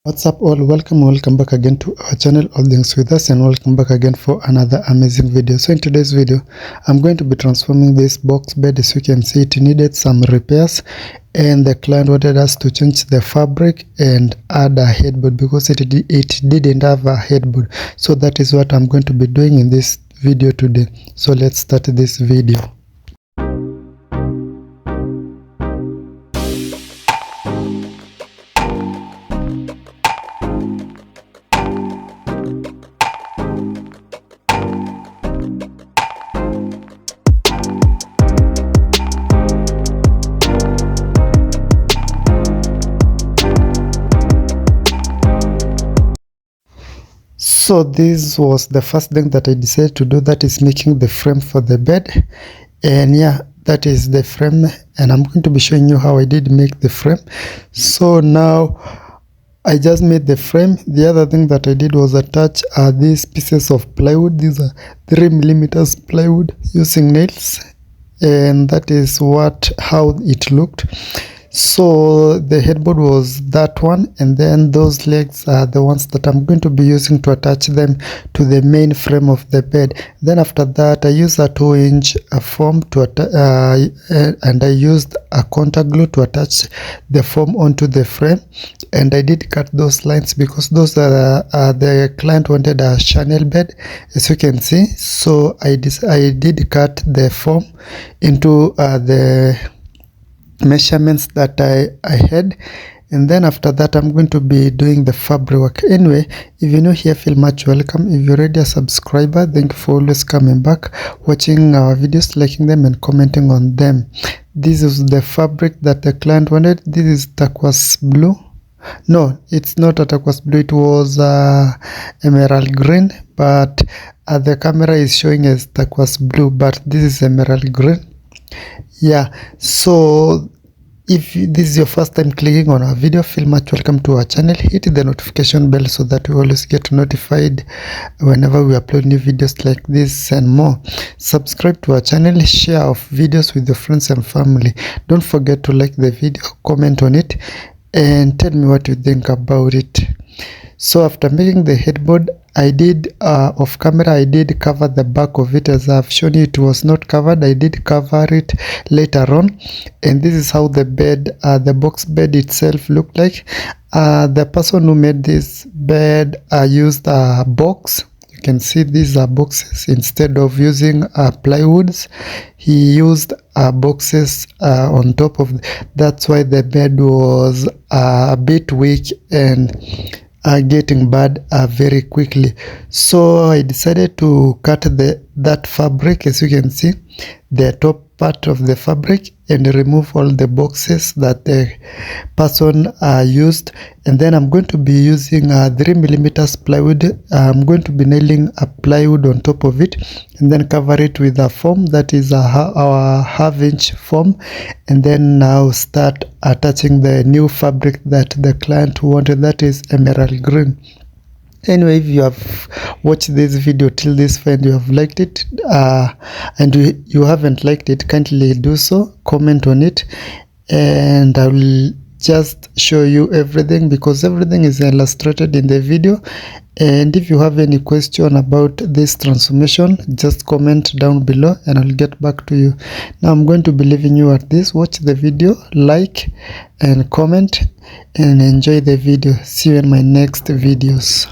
What's up all, welcome back again to our channel All Things With Us, and welcome back again for another amazing video. So in today's video I'm going to be transforming this box bed. As you can see, it needed some repairs and the client wanted us to change the fabric and add a headboard because it didn't have a headboard. So that is what I'm going to be doing in this video today. So let's start this video. So this was the first thing that I decided to do, that is making the frame for the bed. And yeah, that is the frame, and I'm going to be showing you how I did make the frame. So now I just made the frame. The other thing that I did was attach these pieces of plywood. These are 3mm plywood using nails, and that is how it looked. So the headboard was that one, and then those legs are the ones that I'm going to be using to attach them to the main frame of the bed. Then after that I used a 2-inch foam and I used a contact glue to attach the foam onto the frame, and I did cut those lines because those are the client wanted a channel bed, as you can see. So I did cut the foam into the measurements that I had, and then after that I'm going to be doing the fabric work. Anyway, if you're new here, feel much welcome. If you're already a subscriber, thank you for always coming back, watching our videos, liking them and commenting on them. This is the fabric that the client wanted. This is turquoise blue. No, it's not a turquoise blue, it was emerald green, but the camera is showing as turquoise blue, but this is emerald green. Yeah, so if this is your first time clicking on our video, feel much welcome to our channel. Hit the notification bell so that you always get notified whenever we upload new videos like this and more. Subscribe to our channel, share our videos with your friends and family. Don't forget to like the video, comment on it, and tell me what you think about it. So after making the headboard, I did off camera, I did cover the back of it. As I've shown you, it was not covered. I did cover it later on, and this is how the bed, the box bed itself looked like. The person who made this bed used a box. You can see these are boxes. Instead of using plywoods, he used boxes on top of that's why the bed was a bit weak and getting bad very quickly. So I decided to cut that fabric, as you can see, the top part of the fabric, and remove all the boxes that the person used. And then I'm going to be using 3mm plywood. I'm going to be nailing a plywood on top of it, and then cover it with a foam that is our 1/2-inch foam, and then now start attaching the new fabric that the client wanted, that is emerald green. Anyway, if you have watched this video till this point, you have liked it, and you haven't liked it, kindly do so, comment on it, and I will just show you everything because everything is illustrated in the video. And if you have any question about this transformation, just comment down below and I'll get back to you. Now I'm going to be leaving you at this. Watch the video, like and comment, and enjoy the video. See you in my next videos.